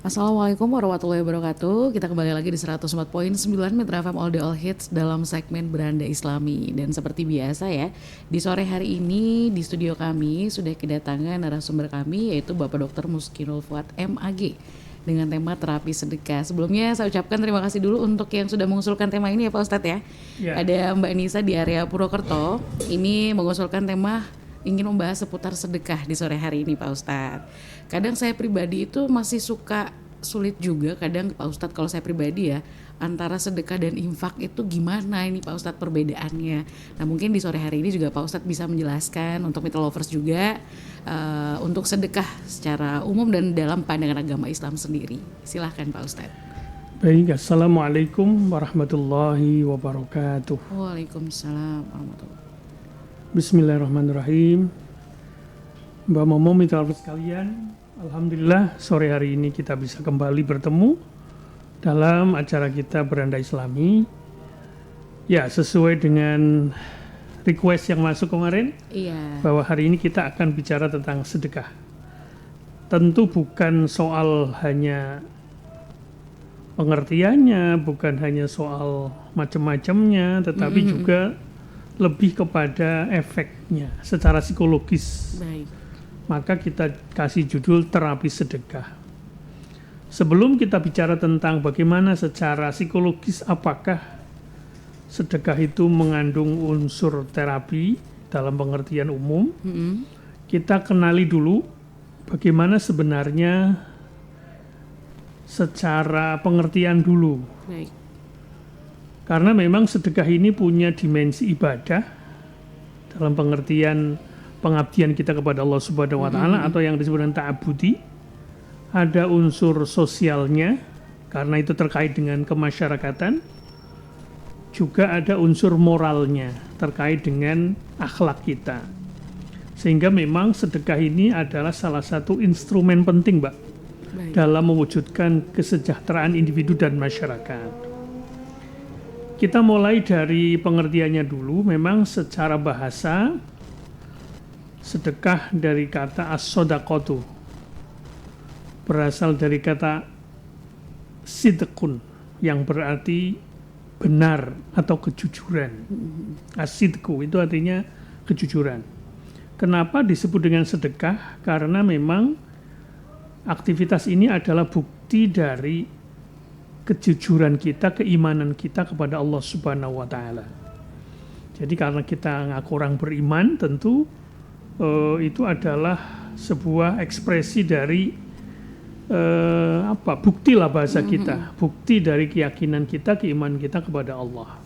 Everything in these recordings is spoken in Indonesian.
Assalamualaikum warahmatullahi wabarakatuh. Kita kembali lagi di 104.9 Mitra FM All The All Hits dalam segmen Beranda Islami. Dan seperti biasa ya, di sore hari ini di studio kami sudah kedatangan narasumber kami, yaitu Bapak Dr. Muskinul Fuad MAG dengan tema terapi sedekah. Sebelumnya saya ucapkan terima kasih dulu untuk yang sudah mengusulkan tema ini ya Pak Ustadz ya. Ada Mbak Nisa di area Purwokerto. Ini mengusulkan tema ingin membahas seputar sedekah di sore hari ini Pak Ustadz. Kadang saya pribadi itu masih suka sulit juga kadang Pak Ustadz, kalau saya pribadi ya, antara sedekah dan infak itu gimana ini Pak Ustadz perbedaannya. Nah mungkin di sore hari ini juga Pak Ustadz bisa menjelaskan untuk Mitra Lovers juga untuk sedekah secara umum dan dalam pandangan agama Islam sendiri. Silahkan Pak Ustadz. Baik, Assalamualaikum warahmatullahi wabarakatuh. Waalaikumsalam warahmatullahi wabarakatuh. Bismillahirrahmanirrahim. Mbak Momo, Mitra Lovers sekalian, alhamdulillah sore hari ini kita bisa kembali bertemu dalam acara kita Beranda Islami. Ya, sesuai dengan request yang masuk kemarin, bahwa hari ini kita akan bicara tentang sedekah. Tentu bukan soal hanya pengertiannya, bukan hanya soal macam-macamnya, tetapi juga lebih kepada efeknya secara psikologis. Baik. Maka kita kasih judul terapi sedekah. Sebelum kita bicara tentang bagaimana secara psikologis apakah sedekah itu mengandung unsur terapi dalam pengertian umum, kita kenali dulu bagaimana sebenarnya secara pengertian dulu. Baik. Karena memang sedekah ini punya dimensi ibadah dalam pengertian pengabdian kita kepada Allah Subhanahu wa taala atau yang disebut dengan ta'abudi. Ada unsur sosialnya karena itu terkait dengan kemasyarakatan. Juga ada unsur moralnya terkait dengan akhlak kita. Sehingga memang sedekah ini adalah salah satu instrumen penting, Mbak, dalam mewujudkan kesejahteraan individu dan masyarakat. Kita mulai dari pengertiannya dulu. Memang secara bahasa sedekah dari kata as-sodaqatu, berasal dari kata sidqun yang berarti benar atau kejujuran. As-sidqu itu artinya kejujuran. Kenapa disebut dengan sedekah? Karena memang aktivitas ini adalah bukti dari kejujuran kita, keimanan kita kepada Allah Subhanahu wa taala. Jadi karena kita ngaku orang beriman, tentu itu adalah sebuah ekspresi dari bukti lah bahasa kita, bukti dari keyakinan kita, keimanan kita kepada Allah.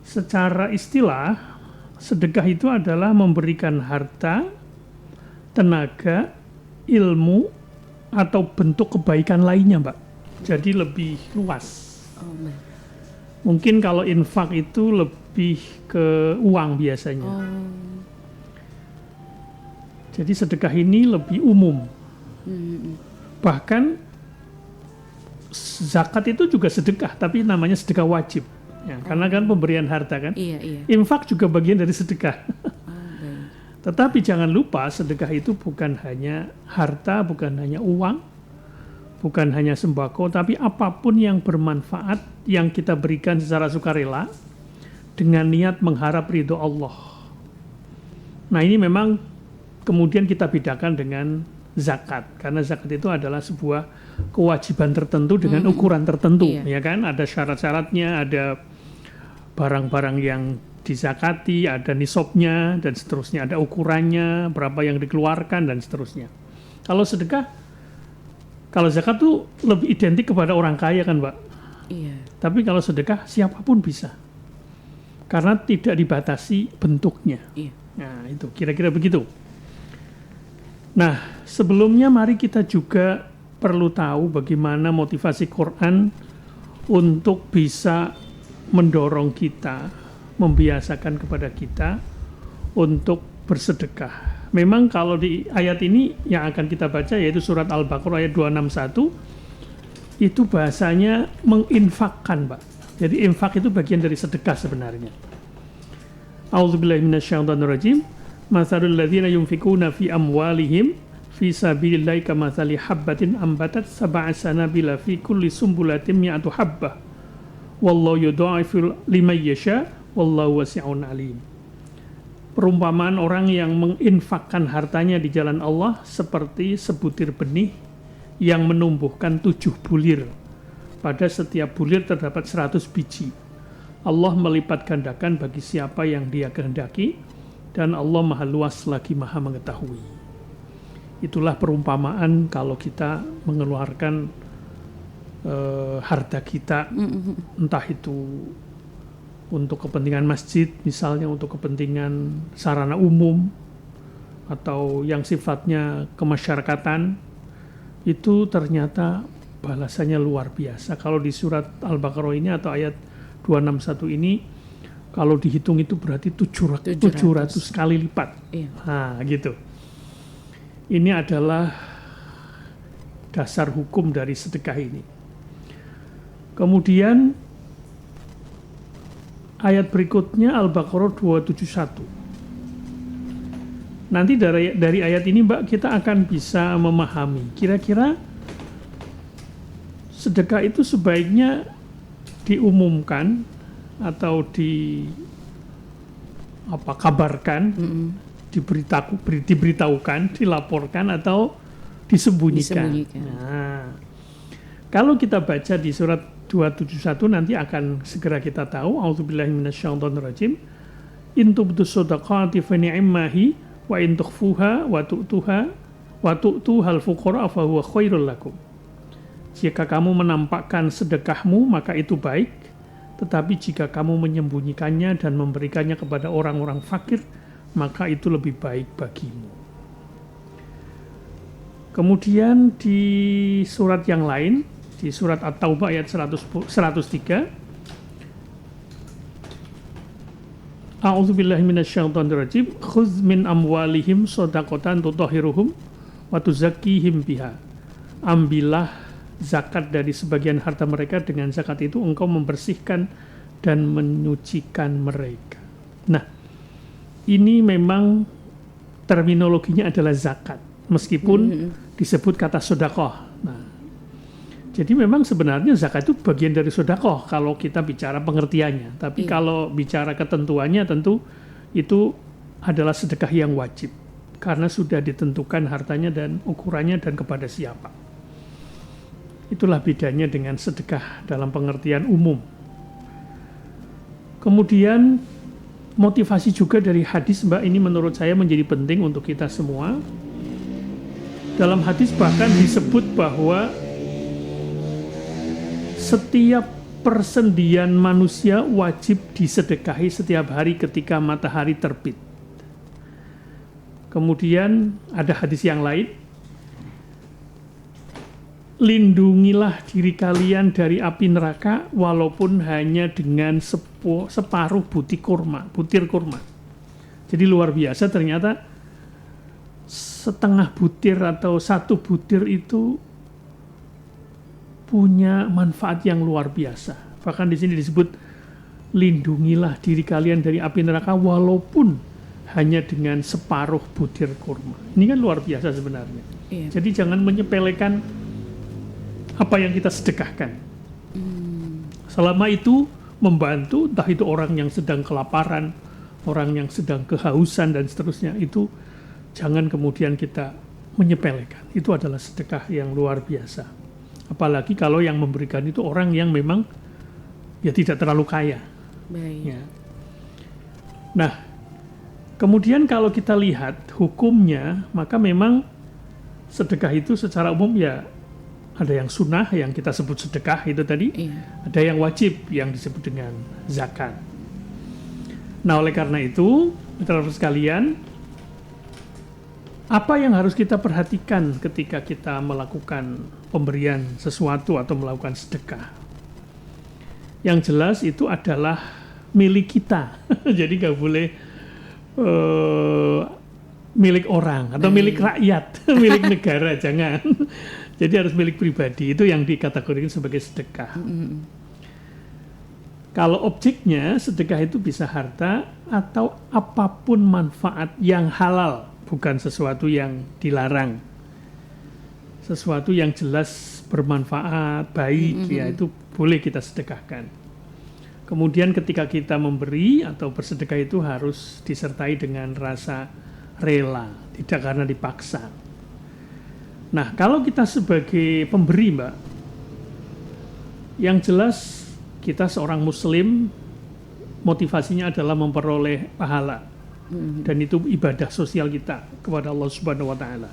Secara istilah, sedekah itu adalah memberikan harta, tenaga, ilmu, atau bentuk kebaikan lainnya, Mbak. Jadi lebih luas. Mungkin kalau infak itu lebih ke uang biasanya. Jadi sedekah ini lebih umum. Bahkan zakat itu juga sedekah, tapi namanya sedekah wajib. Ya, karena kan pemberian harta kan. Infak juga bagian dari sedekah. Tetapi jangan lupa sedekah itu bukan hanya harta, bukan hanya uang, bukan hanya sembako, tapi apapun yang bermanfaat yang kita berikan secara sukarela dengan niat mengharap ridho Allah. Nah ini memang kemudian kita bedakan dengan zakat, karena zakat itu adalah sebuah kewajiban tertentu dengan ukuran tertentu, ya kan? Ada syarat-syaratnya, ada barang-barang yang dizakati, ada nisabnya dan seterusnya, ada ukurannya, berapa yang dikeluarkan dan seterusnya. Kalau sedekah, kalau zakat tuh lebih identik kepada orang kaya kan, Mbak? Iya. Tapi kalau sedekah siapapun bisa, karena tidak dibatasi bentuknya. Iya. Nah itu kira-kira begitu. Nah, sebelumnya mari kita juga perlu tahu bagaimana motivasi Quran untuk bisa mendorong kita, membiasakan kepada kita untuk bersedekah. Memang kalau di ayat ini yang akan kita baca yaitu surat Al-Baqarah ayat 261, itu bahasanya menginfakkan, Pak. Jadi infak itu bagian dari sedekah sebenarnya. A'udzubillahi minasyaitonirrajim. Matsalul ladzina yunfikuna fi amwalihim fi sabilillahi kamatsali habbatin ambatat sab'a sanabila fi kulli sumbulatin mi'atu habbah. Wallahu yudha'ifu liman yasha wallahu wasi'un alim. Perumpamaan orang yang menginfakkan hartanya di jalan Allah seperti sebutir benih yang menumbuhkan 7 bulir. Pada setiap bulir terdapat 100 biji. Allah melipat gandakan bagi siapa yang Dia kehendaki, dan Allah maha luas lagi maha mengetahui. Itulah perumpamaan kalau kita mengeluarkan harta kita, entah itu untuk kepentingan masjid, misalnya untuk kepentingan sarana umum, atau yang sifatnya kemasyarakatan, itu ternyata balasannya luar biasa. Kalau di surat Al-Baqarah ini atau ayat 261 ini, kalau dihitung itu berarti 700 kali lipat. Iya. Nah, gitu. Ini adalah dasar hukum dari sedekah ini. Kemudian ayat berikutnya Al-Baqarah 271. Nanti dari ayat ini Mbak, kita akan bisa memahami kira-kira sedekah itu sebaiknya diumumkan atau kabarkan, diberitahukan, dilaporkan atau disembunyikan. Nah, kalau kita baca di surat 271 nanti akan segera kita tahu. A'udzubillahi minasyaitonirrajim. In tubdus shadaqati fa ni'mahi wa in tukhfuha wa tu'tuhal fuqara fa huwa khairul lakum. Jika kamu menampakkan sedekahmu maka itu baik. Tetapi jika kamu menyembunyikannya dan memberikannya kepada orang-orang fakir, maka itu lebih baik bagimu. Kemudian di surat yang lain, di surat At-Taubah ayat 103, A'udzubillahi minasyaitonirrajim, khudz min amwalihim shadaqatan tutahhiruhum wa tuzakkihim biha. Ambillah zakat dari sebagian harta mereka, dengan zakat itu engkau membersihkan dan menyucikan mereka. Nah, ini memang terminologinya adalah zakat, meskipun disebut kata sedekah. Nah, jadi memang sebenarnya zakat itu bagian dari sedekah kalau kita bicara pengertiannya. Tapi kalau bicara ketentuannya tentu itu adalah sedekah yang wajib karena sudah ditentukan hartanya dan ukurannya dan kepada siapa. Itulah bedanya dengan sedekah dalam pengertian umum. Kemudian motivasi juga dari hadis, Mbak, ini menurut saya menjadi penting untuk kita semua. Dalam hadis bahkan disebut bahwa setiap persendian manusia wajib disedekahi setiap hari ketika matahari terbit. Kemudian ada hadis yang lain, lindungilah diri kalian dari api neraka walaupun hanya dengan separuh butir kurma. Jadi luar biasa, ternyata setengah butir atau 1 butir itu punya manfaat yang luar biasa. Bahkan di sini disebut lindungilah diri kalian dari api neraka walaupun hanya dengan separuh butir kurma. Ini kan luar biasa sebenarnya. Iya. Jadi jangan menyepelekan apa yang kita sedekahkan. Selama itu membantu, entah itu orang yang sedang kelaparan, orang yang sedang kehausan dan seterusnya, itu jangan kemudian kita menyepelekan. Itu adalah sedekah yang luar biasa. Apalagi kalau yang memberikan itu orang yang memang ya tidak terlalu kaya. Baik. Ya. Nah, kemudian kalau kita lihat hukumnya, maka memang sedekah itu secara umum ya ada yang sunnah yang kita sebut sedekah itu tadi, ada yang wajib yang disebut dengan zakat. Nah, oleh karena itu, teman-teman sekalian, apa yang harus kita perhatikan ketika kita melakukan pemberian sesuatu atau melakukan sedekah? Yang jelas itu adalah milik kita. Jadi nggak boleh milik orang atau milik rakyat, milik negara, jangan. Jadi harus milik pribadi, itu yang dikategorikan sebagai sedekah. Kalau objeknya sedekah itu bisa harta atau apapun manfaat yang halal, bukan sesuatu yang dilarang. Sesuatu yang jelas bermanfaat, baik, ya itu boleh kita sedekahkan. Kemudian ketika kita memberi atau bersedekah itu harus disertai dengan rasa rela, tidak karena dipaksa. Nah, kalau kita sebagai pemberi, Mbak, yang jelas kita seorang muslim motivasinya adalah memperoleh pahala. Dan itu ibadah sosial kita kepada Allah Subhanahu wa taala.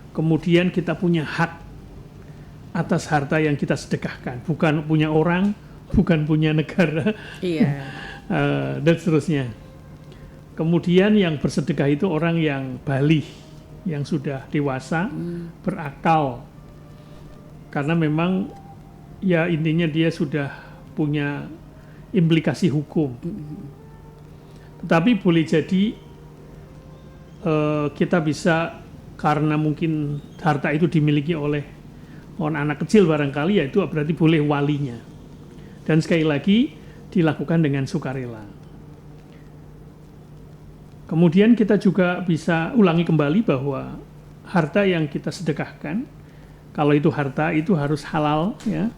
Kemudian kita punya hak atas harta yang kita sedekahkan, bukan punya orang, bukan punya negara. Iya. Dan seterusnya. Kemudian yang bersedekah itu orang yang baligh, yang sudah dewasa, berakal. Karena memang ya intinya dia sudah punya implikasi hukum. Tetapi boleh jadi kita bisa, karena mungkin harta itu dimiliki oleh anak kecil barangkali, ya itu berarti boleh walinya. Dan sekali lagi dilakukan dengan sukarela. Kemudian kita juga bisa ulangi kembali bahwa harta yang kita sedekahkan, kalau itu harta itu harus halal, ya,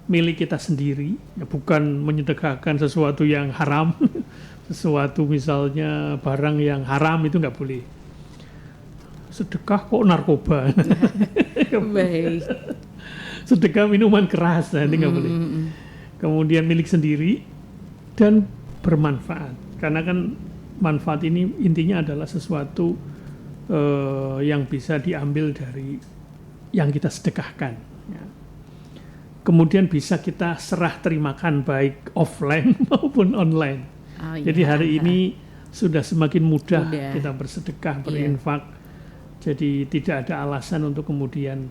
milik kita sendiri, ya, bukan menyedekahkan sesuatu yang haram. Sesuatu misalnya barang yang haram itu nggak boleh. Sedekah kok narkoba. Baik. Sedekah minuman keras, nanti nggak boleh. Kemudian milik sendiri dan bermanfaat. Karena kan manfaat ini intinya adalah sesuatu yang bisa diambil dari yang kita sedekahkan. Ya. Kemudian bisa kita serah terimakan baik offline maupun online. Oh, iya. Jadi hari ini sudah semakin mudah kita bersedekah, berinfak. Jadi tidak ada alasan untuk kemudian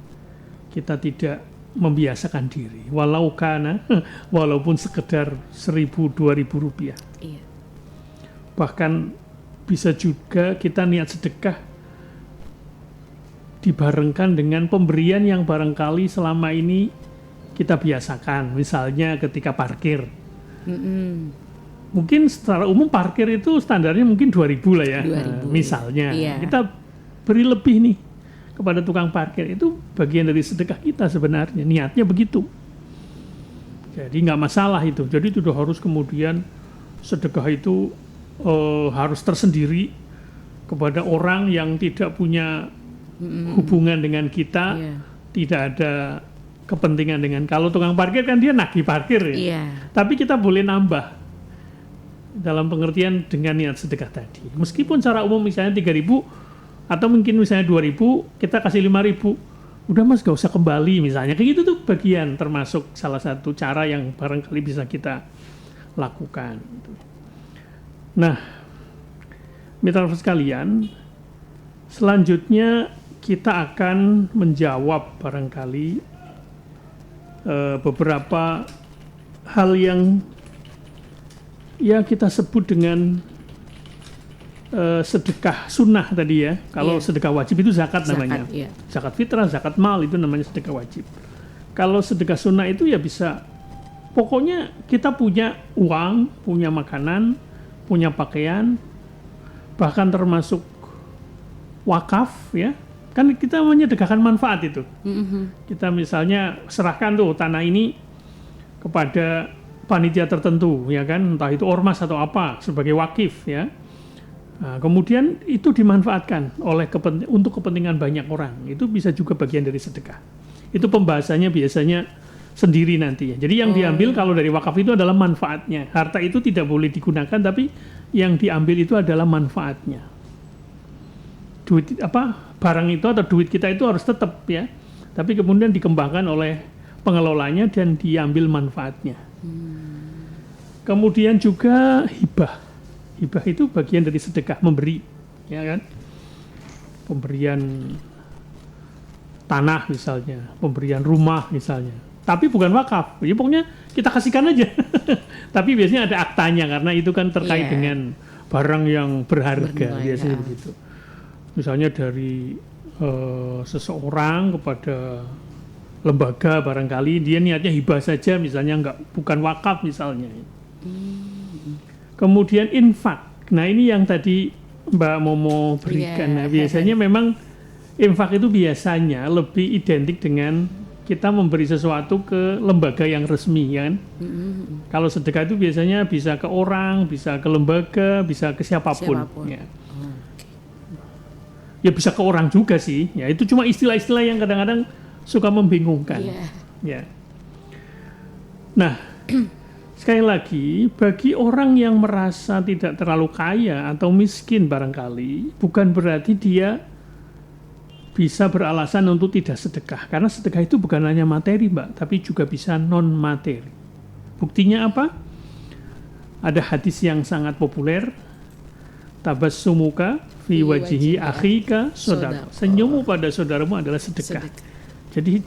kita tidak membiasakan diri. Walaupun sekedar 1.000-2.000 rupiah. Iya. Bahkan bisa juga kita niat sedekah dibarengkan dengan pemberian yang barangkali selama ini kita biasakan, misalnya ketika parkir. Mungkin secara umum parkir itu standarnya mungkin 2.000 lah ya. 2.000, misalnya. Iya. Kita beri lebih nih kepada tukang parkir, itu bagian dari sedekah kita sebenarnya. Niatnya begitu. Jadi nggak masalah itu. Jadi tidak harus kemudian sedekah itu harus tersendiri kepada orang yang tidak punya hubungan dengan kita, tidak ada kepentingan dengan, kalau tukang parkir kan dia nagih parkir ya. Tapi kita boleh nambah dalam pengertian dengan niat sedekah tadi. Meskipun secara umum misalnya 3.000 atau mungkin misalnya 2.000, kita kasih 5.000. Udah mas gak usah kembali misalnya. Kayak gitu tuh bagian termasuk salah satu cara yang barangkali bisa kita lakukan. Nah, mitra sekalian, selanjutnya kita akan menjawab barangkali beberapa hal yang ya kita sebut dengan sedekah sunnah tadi ya. Kalau sedekah wajib itu zakat namanya. Zakat fitrah, zakat mal itu namanya sedekah wajib. Kalau sedekah sunnah itu ya bisa, pokoknya kita punya uang, punya makanan, punya pakaian, bahkan termasuk wakaf ya. Kan kita menyedekahkan manfaat itu. Kita misalnya serahkan tuh tanah ini kepada panitia tertentu, ya kan, entah itu ormas atau apa, sebagai wakif ya. Nah, kemudian itu dimanfaatkan oleh untuk kepentingan banyak orang. Itu bisa juga bagian dari sedekah. Itu pembahasannya biasanya sendiri nanti ya. Jadi yang diambil kalau dari wakaf itu adalah manfaatnya. Harta itu tidak boleh digunakan, tapi yang diambil itu adalah manfaatnya. Duit barang itu atau duit kita itu harus tetap ya, tapi kemudian dikembangkan oleh pengelolanya dan diambil manfaatnya. Kemudian juga hibah itu bagian dari sedekah, memberi ya kan, pemberian tanah misalnya, pemberian rumah misalnya, tapi bukan wakaf ya, pokoknya kita kasihkan aja. Tapi biasanya ada aktanya karena itu kan terkait dengan barang yang berharga biasanya begitu. Misalnya dari seseorang kepada lembaga barangkali dia niatnya hibah saja misalnya, bukan wakaf misalnya. Kemudian infak. Nah ini yang tadi Mbak Momo berikan. Nah, biasanya memang infak itu biasanya lebih identik dengan kita memberi sesuatu ke lembaga yang resmi, kan? Kalau sedekah itu biasanya bisa ke orang, bisa ke lembaga, bisa ke siapapun. Ya. Ya bisa ke orang juga sih. Ya itu cuma istilah-istilah yang kadang-kadang suka membingungkan. Ya. Nah, sekali lagi, bagi orang yang merasa tidak terlalu kaya atau miskin barangkali, bukan berarti dia bisa beralasan untuk tidak sedekah. Karena sedekah itu bukan hanya materi, Mbak, tapi juga bisa non-materi. Buktinya apa? Ada hadis yang sangat populer, tabassumuka fi wajhi akhika shadaqah. Senyummu pada saudaramu adalah sedekah. Jadi,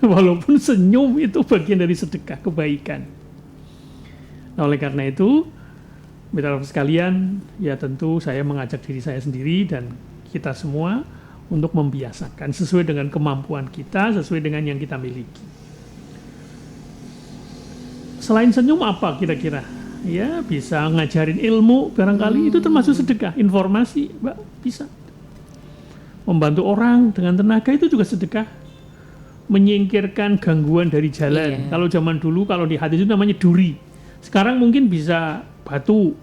walaupun senyum itu bagian dari sedekah, kebaikan. Nah, oleh karena itu, mitra sekalian, ya tentu saya mengajak diri saya sendiri dan kita semua untuk membiasakan sesuai dengan kemampuan kita, sesuai dengan yang kita miliki. Selain senyum apa kira-kira? Ya bisa ngajarin ilmu barangkali itu termasuk sedekah. Informasi, Mbak, bisa. Membantu orang dengan tenaga itu juga sedekah. Menyingkirkan gangguan dari jalan. Kalau zaman dulu, kalau di hadis itu namanya duri. Sekarang mungkin bisa batu,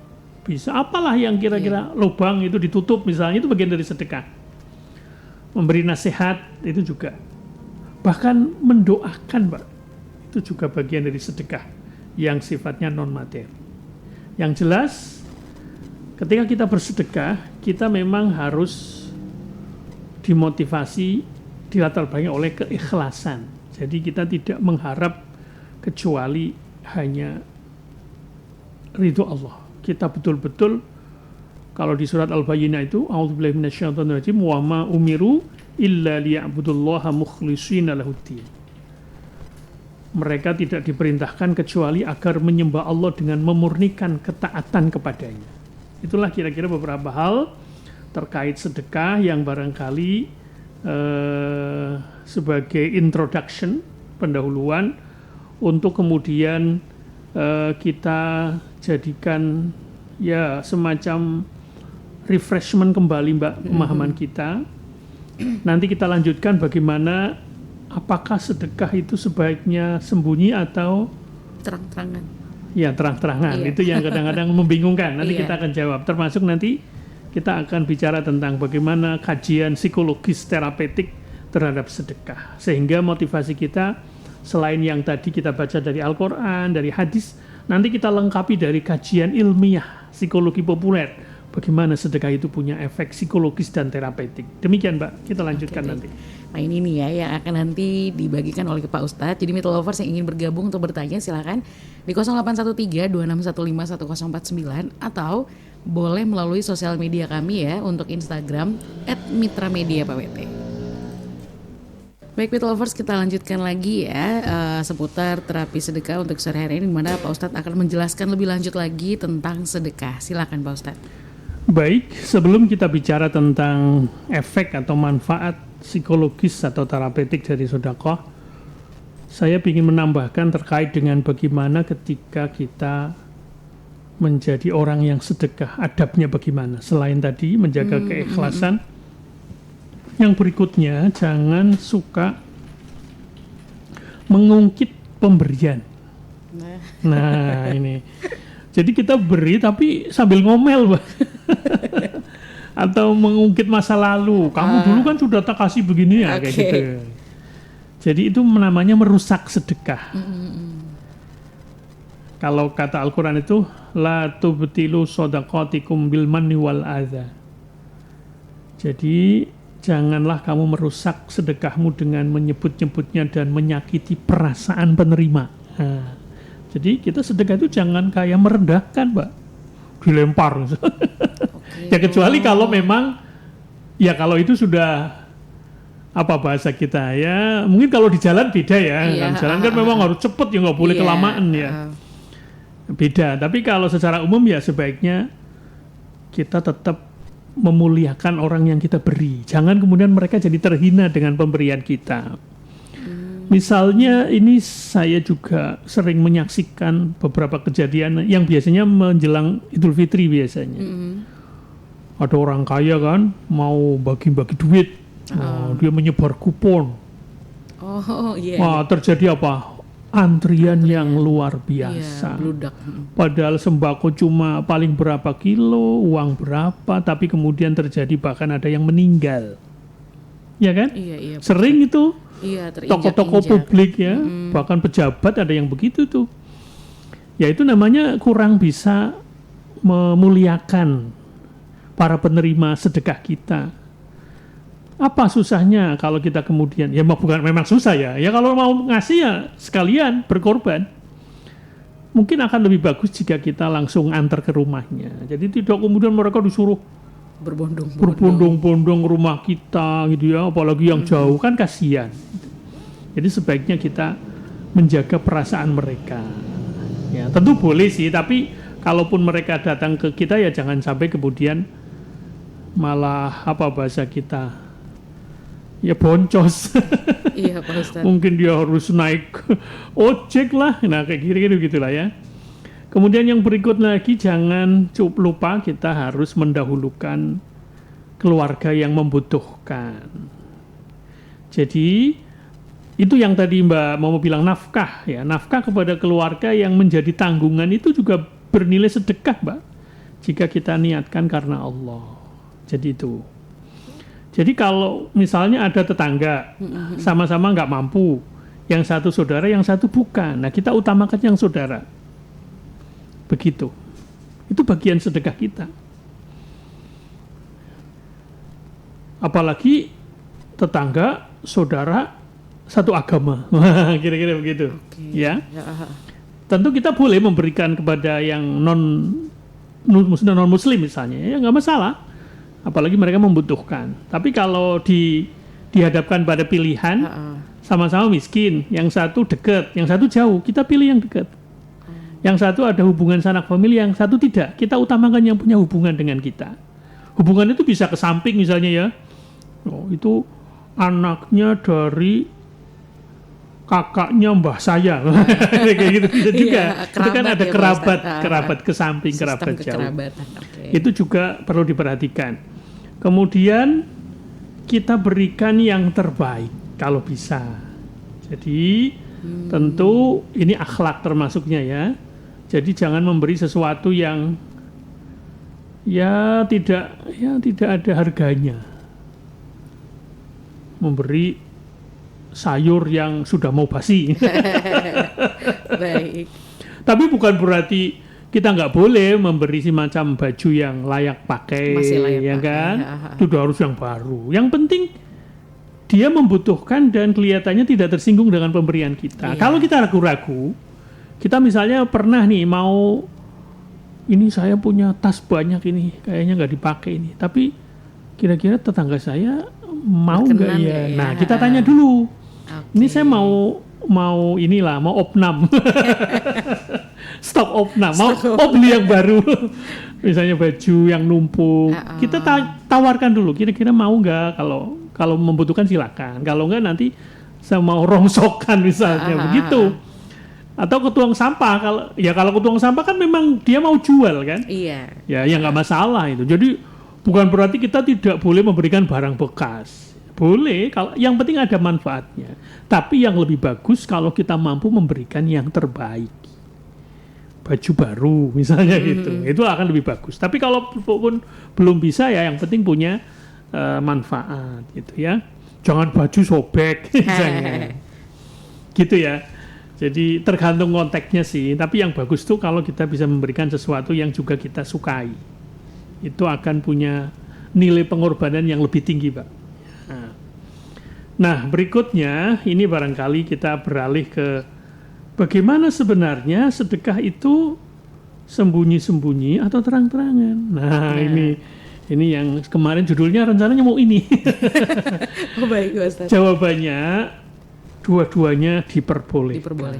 bisa apalah yang kira-kira lubang itu ditutup misalnya, itu bagian dari sedekah. Memberi nasihat itu juga. Bahkan mendoakan, Pak, itu juga bagian dari sedekah yang sifatnya non-materi. Yang jelas, ketika kita bersedekah, kita memang harus dimotivasi, dilatar belakangi oleh keikhlasan. Jadi kita tidak mengharap kecuali hanya ridho Allah. Kita betul-betul, kalau di surat Al-Bayyinah itu, a'udzubillahi minasyaitonirrajim, wa ma umiru illa liya'budullaha mukhlishina lahuddin. Mereka tidak diperintahkan kecuali agar menyembah Allah dengan memurnikan ketaatan kepadanya. Itulah kira-kira beberapa hal terkait sedekah yang barangkali sebagai introduction, pendahuluan, untuk kemudian kita jadikan ya semacam refreshment kembali, Mbak, pemahaman kita. Nanti kita lanjutkan bagaimana, apakah sedekah itu sebaiknya sembunyi atau terang-terangan. Ya, terang-terangan. Itu yang kadang-kadang membingungkan. Nanti kita akan jawab. Termasuk nanti kita akan bicara tentang bagaimana kajian psikologis terapeutik terhadap sedekah. Sehingga motivasi kita selain yang tadi kita baca dari Al-Quran, dari hadis, nanti kita lengkapi dari kajian ilmiah, psikologi populer, bagaimana sedekah itu punya efek psikologis dan terapeutik. Demikian, Mbak, kita lanjutkan nanti. Nah ini nih ya yang akan nanti dibagikan oleh Pak Ustadz. Jadi Mitra Lovers yang ingin bergabung untuk bertanya silakan di 0813-2615-1049 atau boleh melalui sosial media kami ya, untuk Instagram @mitramediapwt. Baik, Pit Lovers, kita lanjutkan lagi ya seputar terapi sedekah untuk sore hari ini, di mana Pak Ustadz akan menjelaskan lebih lanjut lagi tentang sedekah. Silakan Pak Ustadz. Baik, sebelum kita bicara tentang efek atau manfaat psikologis atau terapeutik dari sedekah, saya ingin menambahkan terkait dengan bagaimana ketika kita menjadi orang yang sedekah, adabnya bagaimana. Selain tadi menjaga keikhlasan, yang berikutnya, jangan suka mengungkit pemberian. Nah ini. Jadi kita beri tapi sambil ngomel, Mbak. Atau mengungkit masa lalu. Kamu dulu kan sudah tak kasih begini ya, kayak gitu. Jadi itu namanya merusak sedekah. Kalau kata Al-Quran itu, la tubtilu shadaqatikum bil manni wal adza. Jadi janganlah kamu merusak sedekahmu dengan menyebut-nyebutnya dan menyakiti perasaan penerima. Nah, jadi kita sedekah itu jangan kayak merendahkan, Mbak, dilempar. Ya kecuali kalau memang, ya kalau itu sudah apa bahasa kita ya, mungkin kalau di jalan beda ya. Kan jalan kan memang harus cepet ya, nggak boleh kelamaan ya. Beda. Tapi kalau secara umum ya sebaiknya kita tetap memuliakan orang yang kita beri. Jangan kemudian mereka jadi terhina dengan pemberian kita. Misalnya ini saya juga sering menyaksikan beberapa kejadian yang biasanya menjelang Idul Fitri biasanya. Ada orang kaya kan mau bagi-bagi duit, dia menyebar kupon. Wah, terjadi apa? Antrian yang luar biasa. Padahal sembako cuma paling berapa kilo, uang berapa, tapi kemudian terjadi bahkan ada yang meninggal. Ya kan? Sering itu. Toko-toko publik ya, bahkan pejabat ada yang begitu tuh. Ya itu namanya kurang bisa memuliakan para penerima sedekah kita. Apa susahnya kalau kita kemudian, ya bukan memang susah ya kalau mau ngasih ya sekalian berkorban. Mungkin akan lebih bagus jika kita langsung antar ke rumahnya. Jadi tidak kemudian mereka disuruh berbondong-bondong rumah kita gitu ya, apalagi yang jauh kan kasihan. Jadi sebaiknya kita menjaga perasaan mereka. Ya, tentu boleh sih, tapi kalaupun mereka datang ke kita ya jangan sampai kemudian malah bahasa kita ya boncos. Iya Pak Ustadz. Mungkin dia harus naik ojek lah, nah kayak kira-kira gitulah ya. Kemudian yang berikut lagi, jangan lupa kita harus mendahulukan keluarga yang membutuhkan. Jadi itu yang tadi Mbak mau bilang nafkah ya, nafkah kepada keluarga yang menjadi tanggungan itu juga bernilai sedekah Mbak, jika kita niatkan karena Allah. Jadi itu. Jadi kalau misalnya ada tetangga sama-sama nggak mampu, yang satu saudara, yang satu bukan, nah kita utamakan yang saudara. Begitu. Itu bagian sedekah kita. Apalagi tetangga, saudara, satu agama. Kira-kira begitu. Ya. Tentu kita boleh memberikan kepada yang non muslim misalnya, ya nggak masalah. Apalagi mereka membutuhkan. Tapi kalau dihadapkan pada pilihan, sama-sama miskin, yang satu dekat, yang satu jauh, kita pilih yang dekat. Yang satu ada hubungan sanak famili, yang satu tidak. Kita utamakan yang punya hubungan dengan kita. Hubungan itu bisa ke samping misalnya ya. Itu anaknya dari kakaknya mbah saya. Kayak gitu bisa juga. Itu kan ada kerabat ke samping, kerabat jauh. Itu juga perlu diperhatikan. Kemudian kita berikan yang terbaik kalau bisa. Jadi tentu ini akhlak termasuknya ya. Jadi jangan memberi sesuatu yang tidak ada harganya. Memberi sayur yang sudah mau basi. Baik. Tapi bukan berarti kita nggak boleh memberi semacam baju yang layak pakai, ya kan? Itu harus yang baru. Yang penting dia membutuhkan dan kelihatannya tidak tersinggung dengan pemberian kita. Kalau kita ragu-ragu, kita misalnya pernah nih mau, ini saya punya tas banyak ini, kayaknya nggak dipakai ini. Tapi kira-kira tetangga saya mau nggak ya? Nah kita tanya dulu. Ini saya mau opnam. Stok opnam, mau beli yang baru. Misalnya baju yang numpuk. Kita tawarkan dulu, kira-kira mau nggak? Kalau membutuhkan silakan. Kalau nggak nanti saya mau rongsokan misalnya, begitu. Atau ketuang sampah, kalau ketuang sampah kan memang dia mau jual kan? Iya. Ya nggak masalah itu. Jadi bukan berarti kita tidak boleh memberikan barang bekas. Boleh, kalau yang penting ada manfaatnya. Tapi yang lebih bagus kalau kita mampu memberikan yang terbaik. Baju baru misalnya gitu. Itu akan lebih bagus. Tapi kalau pun belum bisa ya yang penting punya manfaat gitu ya. Jangan baju sobek misalnya. Gitu ya. Jadi tergantung konteksnya sih, tapi yang bagus tuh kalau kita bisa memberikan sesuatu yang juga kita sukai. Itu akan punya nilai pengorbanan yang lebih tinggi, Pak. Nah, berikutnya ini barangkali kita beralih ke bagaimana sebenarnya sedekah itu sembunyi-sembunyi atau terang-terangan. Nah, ini yang kemarin judulnya rencananya mau ini. Oh, baik, Ustaz. Jawabannya dua-duanya diperbolehkan.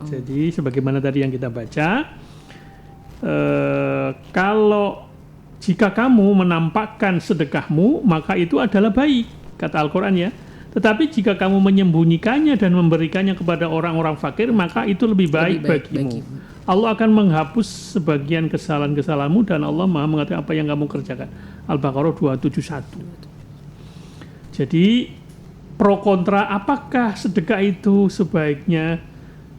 Jadi sebagaimana tadi yang kita baca, kalau jika kamu menampakkan sedekahmu, maka itu adalah baik, kata Al-Quran ya. Tetapi jika kamu menyembunyikannya dan memberikannya kepada orang-orang fakir, maka itu lebih baik bagimu. Allah akan menghapus sebagian kesalahan-kesalahanmu dan Allah Maha mengetahui apa yang kamu kerjakan. Al-Baqarah 271. Jadi pro kontra, apakah sedekah itu sebaiknya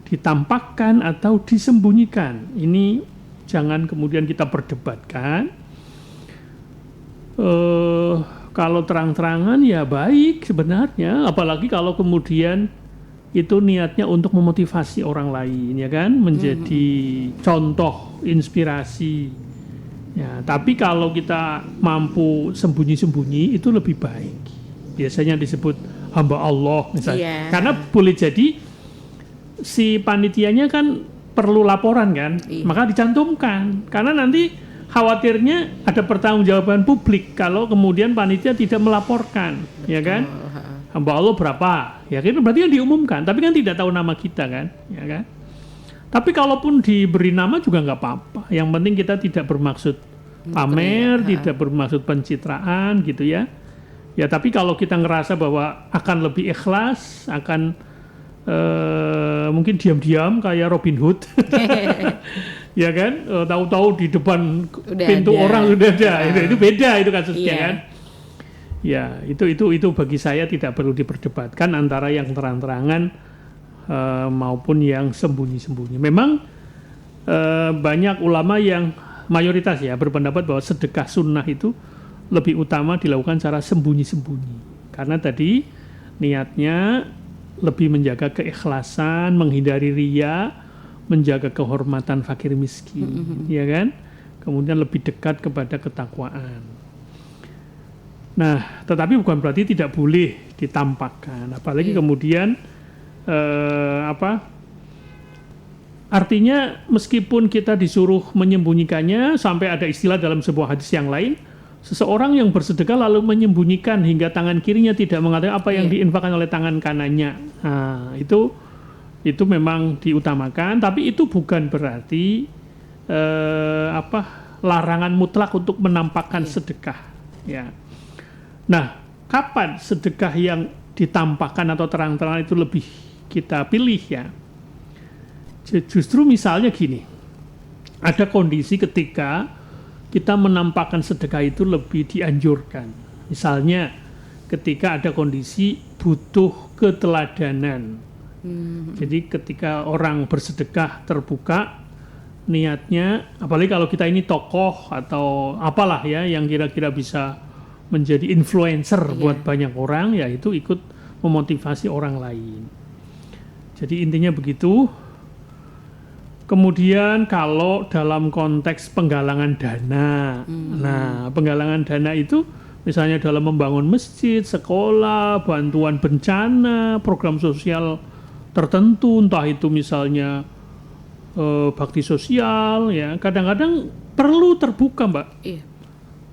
ditampakkan atau disembunyikan? Ini jangan kemudian kita perdebatkan. Kalau terang-terangan ya baik sebenarnya, apalagi kalau kemudian itu niatnya untuk memotivasi orang lain, ya kan, menjadi contoh, inspirasi. Ya, tapi kalau kita mampu sembunyi-sembunyi itu lebih baik. Biasanya disebut hamba Allah misalnya, karena boleh jadi si panitianya kan perlu laporan kan, maka dicantumkan, karena nanti khawatirnya ada pertanggungjawaban publik kalau kemudian panitia tidak melaporkan. Ya kan, hamba Allah berapa, ya kan, berarti kan diumumkan, tapi kan tidak tahu nama kita kan, ya kan. Tapi kalaupun diberi nama juga nggak apa-apa, yang penting kita tidak bermaksud pamer, tidak bermaksud pencitraan gitu ya. Ya, tapi kalau kita ngerasa bahwa akan lebih ikhlas, akan mungkin diam-diam kayak Robin Hood, ya kan, tahu-tahu di depan pintu ada. Orang sudah ada, itu beda itu kasusnya kan. Ya, itu bagi saya tidak perlu diperdebatkan antara yang terang-terangan maupun yang sembunyi-sembunyi. Memang banyak ulama yang mayoritas ya berpendapat bahwa sedekah sunnah itu lebih utama dilakukan secara sembunyi-sembunyi, karena tadi niatnya lebih menjaga keikhlasan, menghindari riya, menjaga kehormatan fakir miskin, ya kan? Kemudian lebih dekat kepada ketakwaan. Nah, tetapi bukan berarti tidak boleh ditampakkan, apalagi kemudian artinya meskipun kita disuruh menyembunyikannya, sampai ada istilah dalam sebuah hadis yang lain, seseorang yang bersedekah lalu menyembunyikan hingga tangan kirinya tidak mengetahui apa yang diinfakkan oleh tangan kanannya. Nah, itu memang diutamakan, tapi itu bukan berarti larangan mutlak untuk menampakkan sedekah. Ya. Nah, kapan sedekah yang ditampakkan atau terang-terangan itu lebih kita pilih ya? Justru misalnya gini, ada kondisi ketika kita menampakkan sedekah itu lebih dianjurkan. Misalnya ketika ada kondisi butuh keteladanan. Jadi ketika orang bersedekah terbuka niatnya, apalagi kalau kita ini tokoh atau apalah ya yang kira-kira bisa menjadi influencer buat banyak orang, ya itu ikut memotivasi orang lain. Jadi intinya begitu. Kemudian kalau dalam konteks penggalangan dana, nah penggalangan dana itu misalnya dalam membangun masjid, sekolah, bantuan bencana, program sosial tertentu, entah itu misalnya bakti sosial, ya kadang-kadang perlu terbuka, Mbak,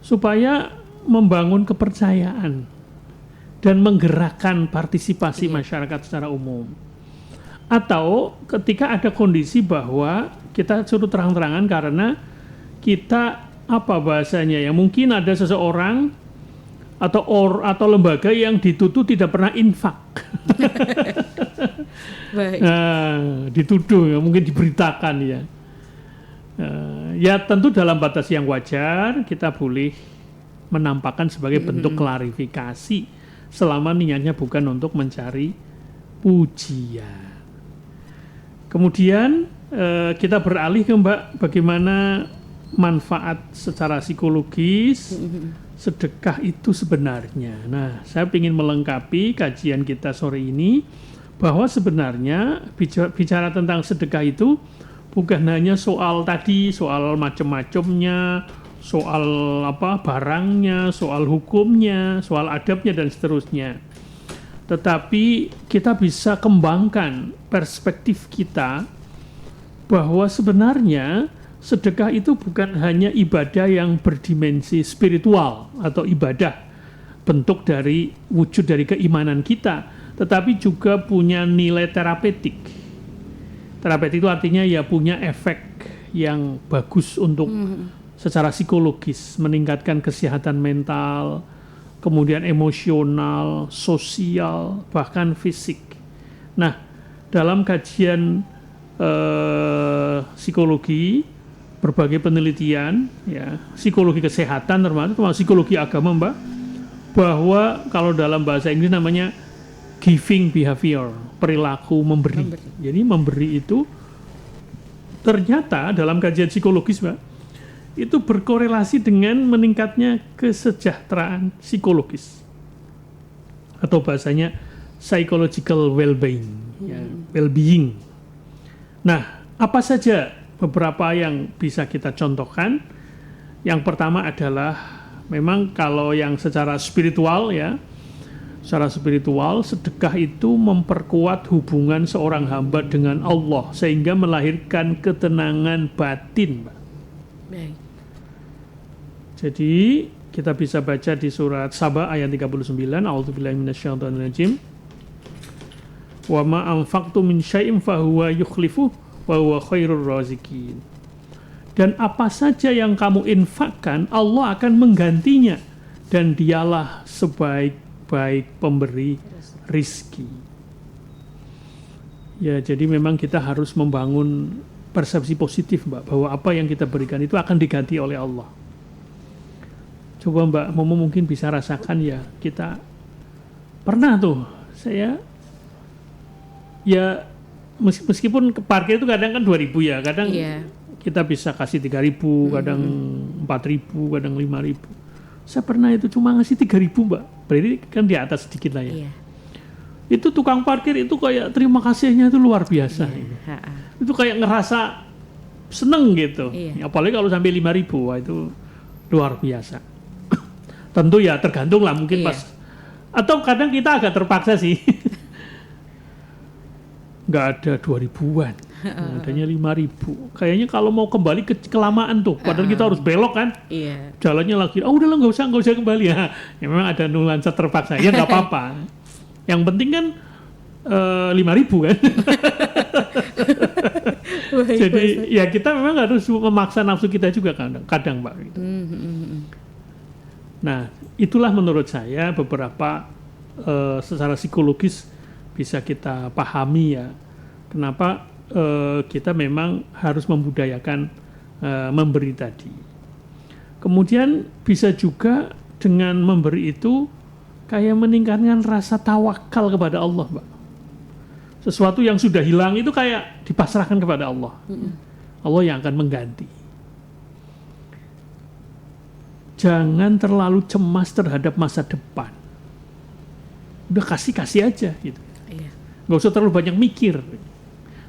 supaya membangun kepercayaan dan menggerakkan partisipasi masyarakat secara umum. Atau ketika ada kondisi bahwa kita suruh terang-terangan karena kita bahasanya ya, mungkin ada seseorang atau lembaga yang dituduh tidak pernah infak. Nah, dituduh ya, mungkin diberitakan ya. Ya tentu dalam batas yang wajar kita boleh menampakkan sebagai bentuk klarifikasi selama niatnya bukan untuk mencari pujian. Kemudian kita beralih ke Mbak, bagaimana manfaat secara psikologis sedekah itu sebenarnya. Nah, saya ingin melengkapi kajian kita sore ini bahwa sebenarnya bicara tentang sedekah itu bukan hanya soal macam-macamnya, soal barangnya, soal hukumnya, soal adabnya dan seterusnya. Tetapi kita bisa kembangkan perspektif kita bahwa sebenarnya sedekah itu bukan hanya ibadah yang berdimensi spiritual atau ibadah bentuk dari wujud dari keimanan kita, tetapi juga punya nilai terapeutik. Terapeutik itu artinya ya punya efek yang bagus untuk secara psikologis, meningkatkan kesehatan mental, kemudian emosional, sosial, bahkan fisik. Nah, dalam kajian psikologi, berbagai penelitian, ya, psikologi kesehatan termasuk psikologi agama, Mbak, bahwa kalau dalam bahasa Inggris namanya giving behavior, perilaku memberi. Jadi memberi itu ternyata dalam kajian psikologis, Mbak, itu berkorelasi dengan meningkatnya kesejahteraan psikologis atau bahasanya psychological well-being, ya, well-being. Nah, apa saja beberapa yang bisa kita contohkan? Yang pertama adalah memang kalau yang secara spiritual, ya, secara spiritual sedekah itu memperkuat hubungan seorang hamba dengan Allah sehingga melahirkan ketenangan batin, Mbak. Baik. Jadi kita bisa baca di surat Saba ayat 39, A'udzubillahi minasyaitonirrajim. Wa ma anfaqtum min syai'in fahuwa yukhlifuh wa huwa khairur raziqin. Dan apa saja yang kamu infakkan, Allah akan menggantinya dan dialah sebaik-baik pemberi rizki. Ya, jadi memang kita harus membangun persepsi positif, Mbak, bahwa apa yang kita berikan itu akan diganti oleh Allah. Coba Mbak Momo mungkin bisa rasakan, ya, kita pernah tuh, saya ya meskipun ke parkir itu kadang kan 2.000 ya, kadang kita bisa kasih 3.000, kadang 4.000, kadang 5.000. Saya pernah itu cuma ngasih 3.000, Mbak, berarti kan di atas sedikit lah, ya. Itu tukang parkir itu kayak terima kasihnya itu luar biasa. Itu kayak ngerasa seneng gitu. Apalagi kalau sampai 5.000, wah itu luar biasa. Tentu ya tergantung lah mungkin pas. Atau kadang kita agak terpaksa sih. Nggak ada 2.000-an, adanya 5.000. Kayaknya kalau mau kembali kelamaan tuh, padahal kita harus belok kan. Jalannya lagi, udahlah nggak usah kembali ya. Ya memang ada nuansa terpaksa, ya nggak apa-apa. Yang penting kan 5.000 kan. Jadi ya kita memang harus memaksa nafsu kita juga kadang Mbak. Gitu. Nah, itulah menurut saya beberapa secara psikologis bisa kita pahami, ya. Kenapa kita memang harus membudayakan memberi tadi. Kemudian bisa juga dengan memberi itu kayak meningkatkan rasa tawakal kepada Allah, Mbak. Sesuatu yang sudah hilang itu kayak dipasrahkan kepada Allah. Allah yang akan mengganti. Jangan terlalu cemas terhadap masa depan. Udah kasih aja gitu. Nggak usah terlalu banyak mikir.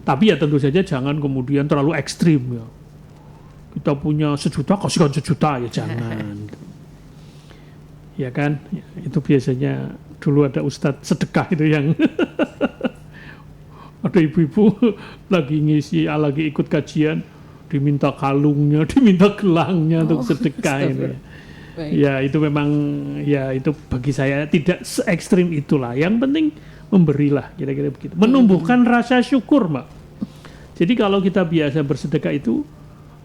Tapi ya tentu saja jangan kemudian terlalu ekstrim, ya. Kita punya 1 juta, kasihkan 1 juta, ya jangan. Ya kan, ya, itu biasanya dulu ada ustadz sedekah itu yang ada ibu-ibu lagi ikut kajian, diminta kalungnya, diminta gelangnya untuk sedekah ini. Ya itu memang, ya itu bagi saya tidak se ekstrim itulah. Yang penting memberilah, kira-kira begitu. Menumbuhkan rasa syukur, Mbak. Jadi kalau kita biasa bersedekah itu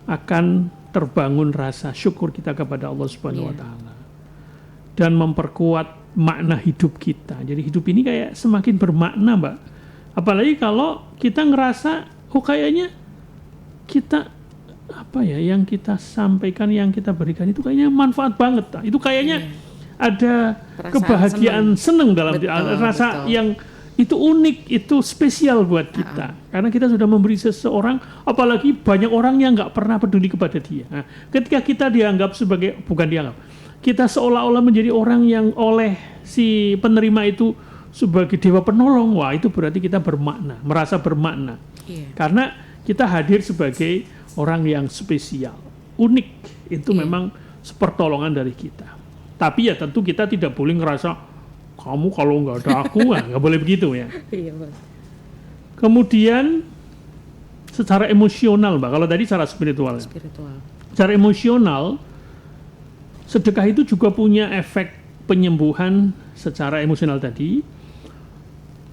akan terbangun rasa syukur kita kepada Allah Subhanahu wa taala. Dan memperkuat makna hidup kita. Jadi hidup ini kayak semakin bermakna, Mbak. Apalagi kalau kita ngerasa, kayaknya kita yang kita sampaikan, yang kita berikan itu kayaknya manfaat banget. Itu kayaknya ada perasaan kebahagiaan seneng dalam rasa betul. Yang itu unik, itu spesial buat kita. Karena kita sudah memberi seseorang, apalagi banyak orang yang nggak pernah peduli kepada dia. Nah, ketika kita dianggap sebagai, bukan dianggap, kita seolah-olah menjadi orang yang oleh si penerima itu sebagai dewa penolong, wah itu berarti kita bermakna, merasa bermakna. Karena kita hadir sebagai orang yang spesial, unik, itu memang pertolongan dari kita. Tapi ya tentu kita tidak boleh ngerasa, kamu kalau nggak ada aku, nggak boleh begitu ya. Kemudian secara emosional, Mbak, kalau tadi secara spiritual. Secara emosional, sedekah itu juga punya efek penyembuhan secara emosional tadi,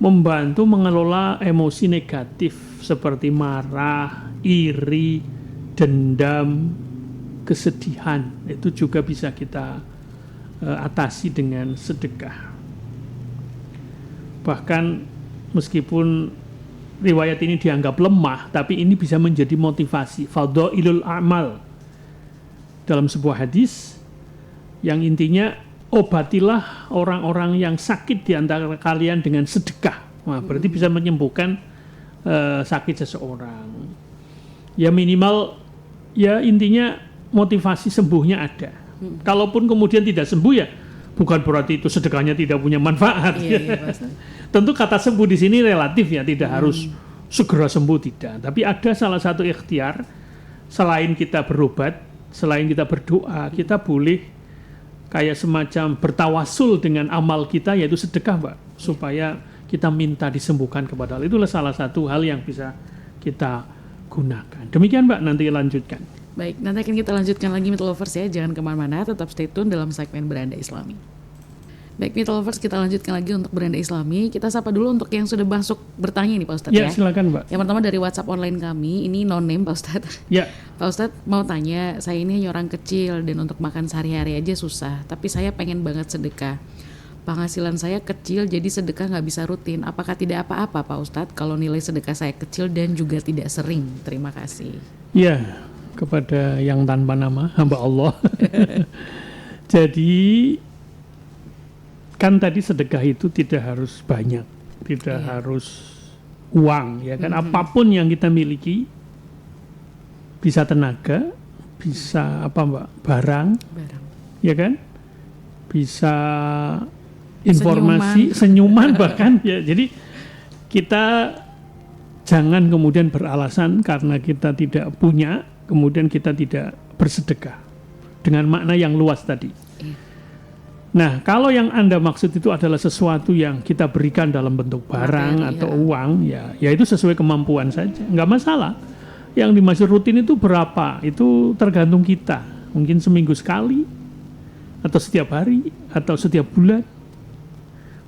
membantu mengelola emosi negatif seperti marah, iri, dendam, kesedihan. Itu juga bisa kita atasi dengan sedekah. Bahkan meskipun riwayat ini dianggap lemah, tapi ini bisa menjadi motivasi. Fadhailul a'mal dalam sebuah hadis yang intinya obatilah orang-orang yang sakit di antara kalian dengan sedekah. Wah, berarti bisa menyembuhkan sakit seseorang. Ya minimal, ya intinya motivasi sembuhnya ada. Kalaupun kemudian tidak sembuh ya bukan berarti itu sedekahnya tidak punya manfaat. Iya, tentu kata sembuh di sini relatif ya, tidak harus segera sembuh, tidak. Tapi ada salah satu ikhtiar, selain kita berobat, selain kita berdoa, kita boleh kayak semacam bertawasul dengan amal kita, yaitu sedekah, Mbak, supaya kita minta disembuhkan kepada Allah. Itulah salah satu hal yang bisa kita gunakan. Demikian, Mbak, nanti lanjutkan. Baik, nanti akan kita lanjutkan lagi Meet Lovers ya. Jangan kemana-mana, tetap stay tune dalam segmen Beranda Islami. Baik, Meet Lovers, kita lanjutkan lagi untuk Beranda Islami. Kita sapa dulu untuk yang sudah masuk bertanya nih Pak Ustadz ya. Ya, silakan Mbak. Yang pertama dari WhatsApp online kami, ini no name Pak Ustadz. Ya. Pak Ustadz mau tanya, saya ini hanya orang kecil dan untuk makan sehari-hari aja susah. Tapi saya pengen banget sedekah. Penghasilan saya kecil jadi sedekah nggak bisa rutin. Apakah tidak apa-apa Pak Ustadz kalau nilai sedekah saya kecil dan juga tidak sering? Terima kasih. Ya, kepada yang tanpa nama, hamba Allah. Jadi kan tadi sedekah itu tidak harus banyak, tidak harus uang, ya kan? Apapun yang kita miliki, bisa tenaga, bisa apa Mbak, barang. Ya kan? Bisa informasi, senyuman bahkan. Ya, jadi kita jangan kemudian beralasan karena kita tidak punya, kemudian kita tidak bersedekah dengan makna yang luas tadi. Nah, kalau yang Anda maksud itu adalah sesuatu yang kita berikan dalam bentuk barang atau uang, ya itu sesuai kemampuan saja, nggak masalah. Yang dimaksud rutin itu berapa? Itu tergantung kita. Mungkin seminggu sekali, atau setiap hari, atau setiap bulan.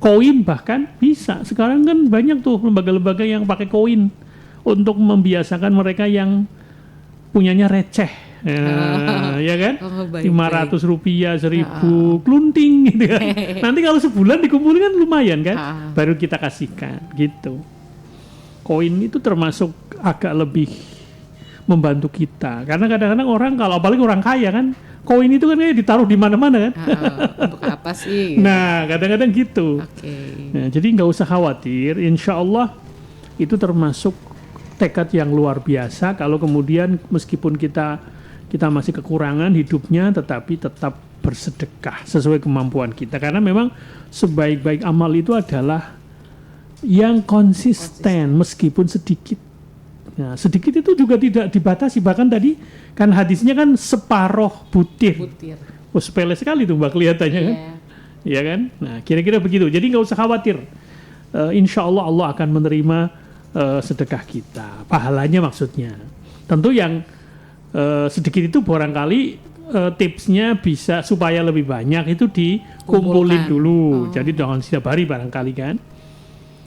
Koin bahkan bisa. Sekarang kan banyak tuh lembaga-lembaga yang pakai koin untuk membiasakan mereka yang punyanya receh, ya kan? 500 rupiah, 1000, klunting gitu kan. Nanti kalau sebulan dikumpulkan lumayan kan? Baru kita kasihkan gitu. Koin itu termasuk agak lebih membantu kita. Karena kadang-kadang orang, kalau apalagi orang kaya kan, koin itu kan ditaruh di mana-mana kan? Untuk apa sih? Nah, kadang-kadang gitu. Nah, jadi nggak usah khawatir. Insya Allah itu termasuk tekad yang luar biasa. Kalau kemudian meskipun kita masih kekurangan hidupnya, tetapi tetap bersedekah sesuai kemampuan kita. Karena memang sebaik-baik amal itu adalah yang konsisten meskipun sedikit. Nah, sedikit itu juga tidak dibatasi. Bahkan tadi kan hadisnya kan separuh butir. Oh, sepele sekali tuh Mbak kelihatannya kan. Iya kan? Nah, kira-kira begitu. Jadi nggak usah khawatir. Insya Allah Allah akan menerima sedekah kita. Pahalanya maksudnya. Tentu yang sedikit itu barangkali tipsnya bisa supaya lebih banyak itu dikumpulin dulu. Jadi jangan setiap hari barangkali kan.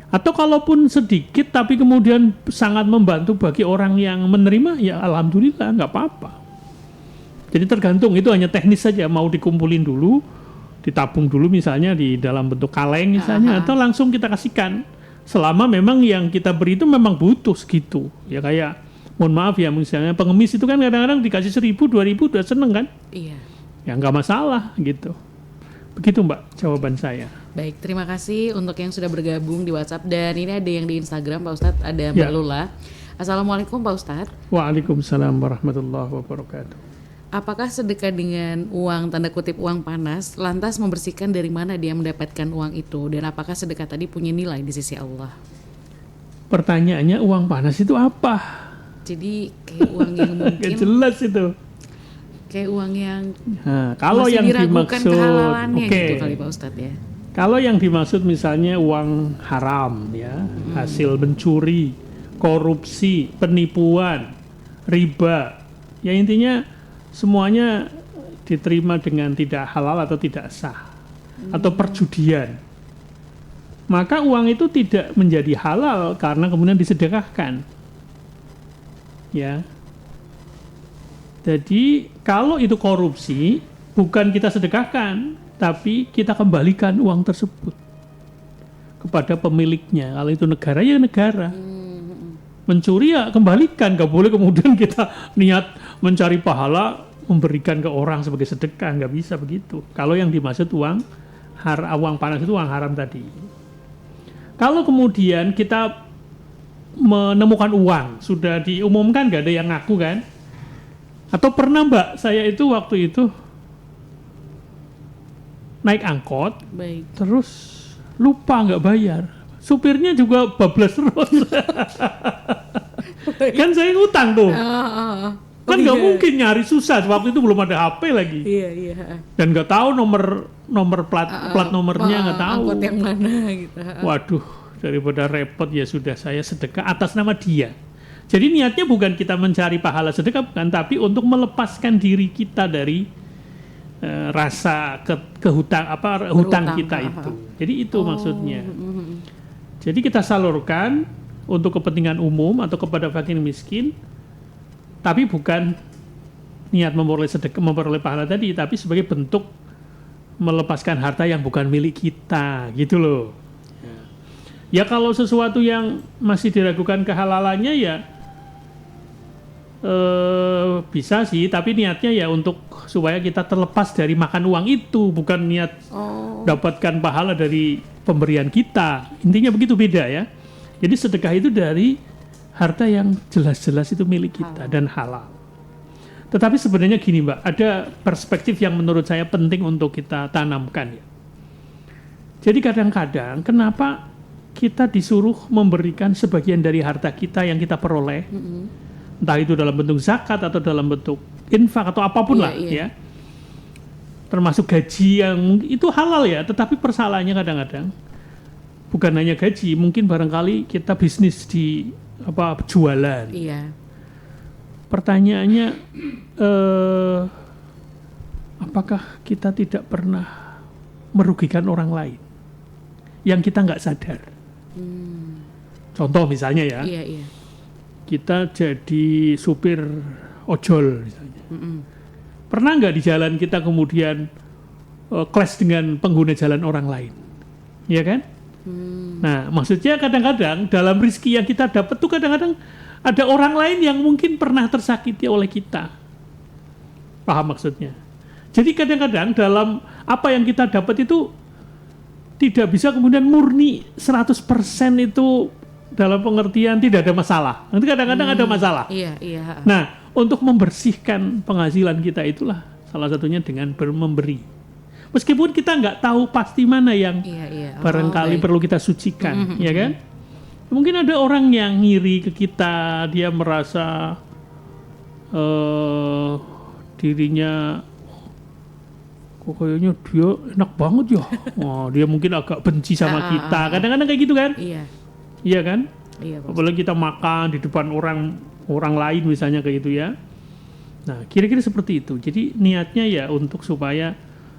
Atau kalaupun sedikit tapi kemudian sangat membantu bagi orang yang menerima, ya alhamdulillah nggak apa-apa. Jadi tergantung, itu hanya teknis saja, mau dikumpulin dulu, ditabung dulu misalnya di dalam bentuk kaleng misalnya, atau langsung kita kasihkan. Selama memang yang kita beri itu memang butuh segitu. Ya kayak, mohon maaf ya misalnya pengemis itu kan kadang-kadang dikasih 1000, 2000 udah seneng kan? Iya. Ya nggak masalah gitu. Begitu Mbak jawaban saya. Baik, terima kasih untuk yang sudah bergabung di WhatsApp. Dan ini ada yang di Instagram Pak Ustadz, ada Mbak Lula. Assalamualaikum Pak Ustadz. Waalaikumsalam warahmatullahi wabarakatuh. Apakah sedekah dengan uang, tanda kutip uang panas, lantas membersihkan dari mana dia mendapatkan uang itu? Dan apakah sedekah tadi punya nilai di sisi Allah? Pertanyaannya uang panas itu apa? Jadi kayak uang yang mungkin gak jelas itu. Kayak uang yang kalau yang dimaksud gitu kali Pak Ustadz ya. Kalau yang dimaksud misalnya uang haram ya, hasil mencuri, korupsi, penipuan, riba, ya intinya semuanya diterima dengan tidak halal atau tidak sah, atau perjudian. Maka uang itu tidak menjadi halal karena kemudian disedekahkan. Ya. Jadi kalau itu korupsi, bukan kita sedekahkan, tapi kita kembalikan uang tersebut kepada pemiliknya. Kalau itu negara, ya negara. Mencuri ya kembalikan, nggak boleh kemudian kita niat mencari pahala memberikan ke orang sebagai sedekah, nggak bisa begitu. Kalau yang dimaksud uang panas itu uang haram tadi. Kalau kemudian kita menemukan uang, sudah diumumkan, nggak ada yang ngaku kan? Atau pernah Mbak, saya itu waktu itu naik angkot, terus lupa nggak bayar. Supirnya juga bablas terus. Kan saya ngutang tuh. Kan nggak mungkin nyari susah. Waktu itu belum ada HP lagi. Iya. Dan nggak tahu nomor plat nomornya, nggak tahu. Angkot yang mana gitu. Waduh, daripada repot ya sudah saya sedekah atas nama dia. Jadi niatnya bukan kita mencari pahala sedekah, bukan, tapi untuk melepaskan diri kita dari rasa hutang kita itu. Jadi itu maksudnya. Jadi kita salurkan untuk kepentingan umum atau kepada fakir miskin, tapi bukan niat memperoleh sedekah, memperoleh pahala tadi, tapi sebagai bentuk melepaskan harta yang bukan milik kita, gitu loh. Ya kalau sesuatu yang masih diragukan kehalalannya ya bisa sih, tapi niatnya ya untuk supaya kita terlepas dari makan uang itu, bukan niat dapatkan pahala dari pemberian kita. Intinya begitu, beda ya. Jadi sedekah itu dari harta yang jelas-jelas itu milik kita dan halal. Tetapi sebenarnya gini Mbak, ada perspektif yang menurut saya penting untuk kita tanamkan ya. Jadi kadang-kadang kenapa kita disuruh memberikan sebagian dari harta kita yang kita peroleh, entah itu dalam bentuk zakat atau dalam bentuk infak atau apapun lah ya, termasuk gaji yang itu halal ya, tetapi persalahannya kadang-kadang bukan hanya gaji, mungkin barangkali kita bisnis di jualan. Iya. Pertanyaannya, apakah kita tidak pernah merugikan orang lain yang kita nggak sadar? Contoh misalnya ya, kita jadi supir ojol misalnya. Pernah nggak di jalan kita kemudian clash dengan pengguna jalan orang lain, ya kan? Nah, maksudnya kadang-kadang dalam rezeki yang kita dapat tuh kadang-kadang ada orang lain yang mungkin pernah tersakiti oleh kita. Paham maksudnya? Jadi kadang-kadang dalam apa yang kita dapat itu tidak bisa kemudian murni 100% itu dalam pengertian tidak ada masalah. Nanti kadang-kadang ada masalah. Iya. Nah, untuk membersihkan penghasilan kita itulah salah satunya dengan memberi. Meskipun kita nggak tahu pasti mana yang barangkali perlu kita sucikan, ya kan? Mungkin ada orang yang ngiri ke kita, dia merasa dirinya kok kayaknya dia enak banget ya. Wah, dia mungkin agak benci sama kita. Kadang-kadang kayak gitu kan? Iya kan? Iya, apalagi kita makan di depan orang lain misalnya kayak gitu ya. Nah, kira-kira seperti itu. Jadi niatnya ya untuk supaya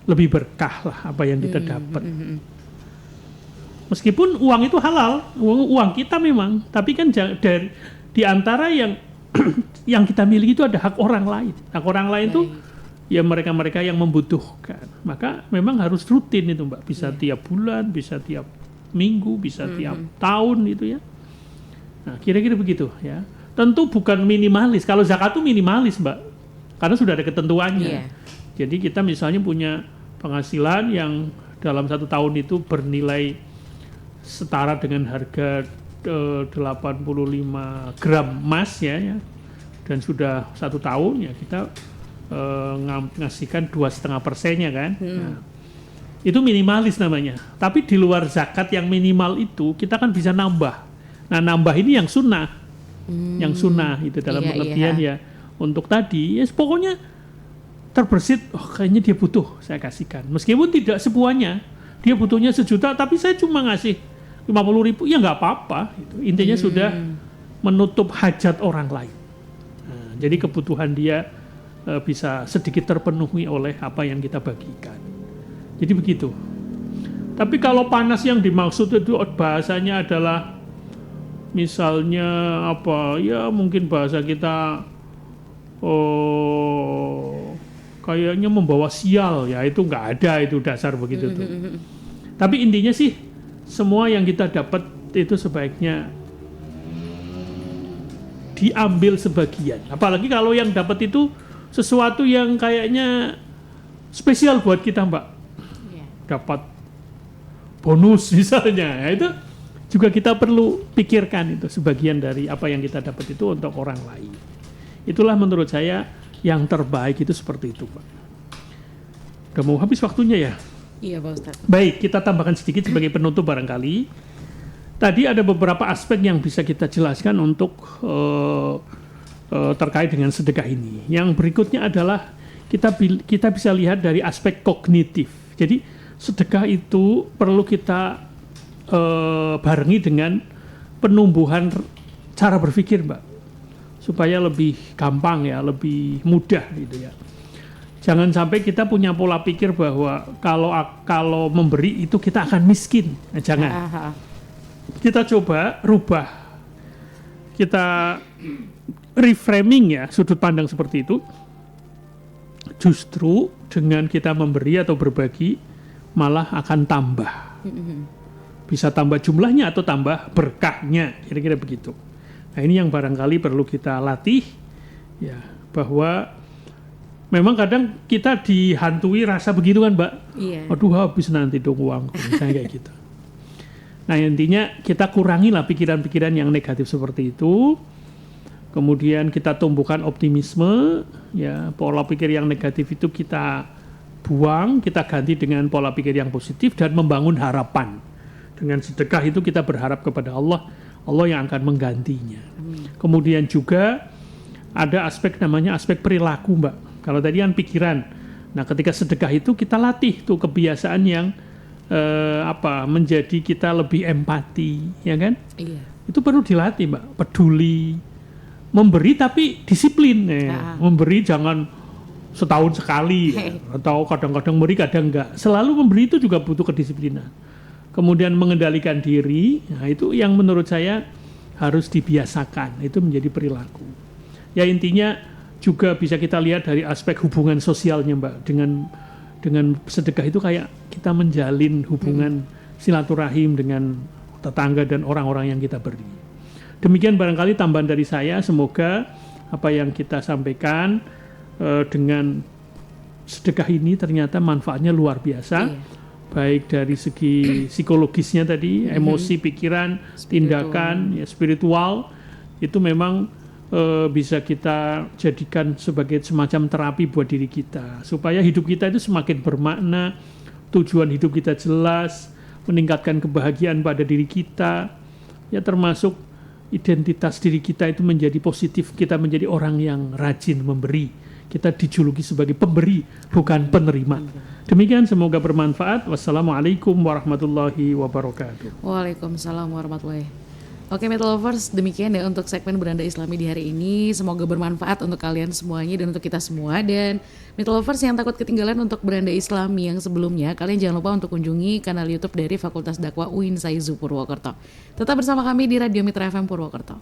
lebih berkah lah apa yang kita dapat. Meskipun uang itu halal, uang kita memang, tapi kan dari di antara yang yang kita miliki itu ada hak orang lain. Hak orang lain itu ya mereka-mereka yang membutuhkan. Maka memang harus rutin itu Mbak. Bisa tiap bulan, bisa tiap minggu, bisa tiap tahun itu ya. Nah, kira-kira begitu ya. Tentu bukan minimalis. Kalau zakat itu minimalis Mbak, karena sudah ada ketentuannya. Jadi kita misalnya punya penghasilan yang dalam 1 tahun itu bernilai setara dengan harga 85 gram emas ya, dan sudah 1 tahun ya kita ngasihkan 2,5%-nya kan. Nah, itu minimalis namanya. Tapi di luar zakat yang minimal itu kita kan bisa nambah. Nah, nambah ini yang sunnah, yang sunnah itu dalam pengertian ya untuk tadi ya pokoknya terbersit, kayaknya dia butuh, saya kasihkan. Meskipun tidak semuanya, dia butuhnya 1 juta, tapi saya cuma ngasih 50.000, ya nggak apa-apa. Gitu. Intinya sudah menutup hajat orang lain. Nah, jadi kebutuhan dia bisa sedikit terpenuhi oleh apa yang kita bagikan. Jadi begitu. Tapi kalau panas yang dimaksud itu bahasanya adalah misalnya apa? Ya mungkin bahasa kita kayaknya membawa sial, ya itu nggak ada, itu dasar begitu tuh. Tapi intinya sih semua yang kita dapat itu sebaiknya diambil sebagian. Apalagi kalau yang dapat itu sesuatu yang kayaknya spesial buat kita, Mbak. Dapat bonus misalnya, ya itu juga kita perlu pikirkan itu sebagian dari apa yang kita dapat itu untuk orang lain. Itulah menurut saya yang terbaik itu seperti itu, Pak. Udah mau habis waktunya ya? Iya, Pak Ustadz. Baik, kita tambahkan sedikit sebagai penutup barangkali. Tadi ada beberapa aspek yang bisa kita jelaskan untuk terkait dengan sedekah ini. Yang berikutnya adalah kita bisa lihat dari aspek kognitif. Jadi sedekah itu perlu kita barengi dengan penumbuhan cara berpikir, Mbak, supaya lebih gampang ya, lebih mudah gitu ya. Jangan sampai kita punya pola pikir bahwa kalau memberi itu kita akan miskin. Nah, jangan. Kita coba rubah, kita reframing ya sudut pandang seperti itu. Justru dengan kita memberi atau berbagi malah akan tambah. Bisa tambah jumlahnya atau tambah berkahnya, kira-kira begitu. Nah, ini yang barangkali perlu kita latih ya, bahwa memang kadang kita dihantui rasa begitu kan, Mbak. Iya. Aduh, habis nanti dong uangku, misalnya kayak gitu. Nah, intinya kita kurangilah pikiran-pikiran yang negatif seperti itu. Kemudian kita tumbuhkan optimisme, ya, pola pikir yang negatif itu kita buang, kita ganti dengan pola pikir yang positif dan membangun harapan. Dengan sedekah itu kita berharap kepada Allah yang akan menggantinya. Kemudian juga ada aspek namanya aspek perilaku, Mbak. Kalau tadi kan pikiran. Nah, ketika sedekah itu kita latih tuh kebiasaan yang menjadi kita lebih empati, ya kan? Iya. Itu perlu dilatih, Mbak. Peduli, memberi tapi disiplin. Memberi jangan setahun sekali ya. Atau kadang-kadang memberi, kadang enggak. Selalu memberi itu juga butuh kedisiplinan. Kemudian mengendalikan diri, nah itu yang menurut saya harus dibiasakan, itu menjadi perilaku. Ya intinya juga bisa kita lihat dari aspek hubungan sosialnya, Mbak. Dengan sedekah itu kayak kita menjalin hubungan silaturahim dengan tetangga dan orang-orang yang kita beri. Demikian barangkali tambahan dari saya, semoga apa yang kita sampaikan dengan sedekah ini ternyata manfaatnya luar biasa. Baik dari segi psikologisnya tadi, emosi, pikiran, tindakan, ya, spiritual, itu memang bisa kita jadikan sebagai semacam terapi buat diri kita. Supaya hidup kita itu semakin bermakna, tujuan hidup kita jelas, meningkatkan kebahagiaan pada diri kita, ya termasuk identitas diri kita itu menjadi positif, kita menjadi orang yang rajin memberi. Kita dijuluki sebagai pemberi, bukan penerima. Demikian, semoga bermanfaat. Wassalamualaikum warahmatullahi wabarakatuh. Waalaikumsalam warahmatullahi. Oke, Metal Lovers, demikian ya untuk segmen Beranda Islami di hari ini. Semoga bermanfaat untuk kalian semuanya dan untuk kita semua. Dan Metal Lovers yang takut ketinggalan untuk Beranda Islami yang sebelumnya, kalian jangan lupa untuk kunjungi kanal YouTube dari Fakultas Dakwah UIN Saizu Purwokerto. Tetap bersama kami di Radio Mitra FM Purwokerto.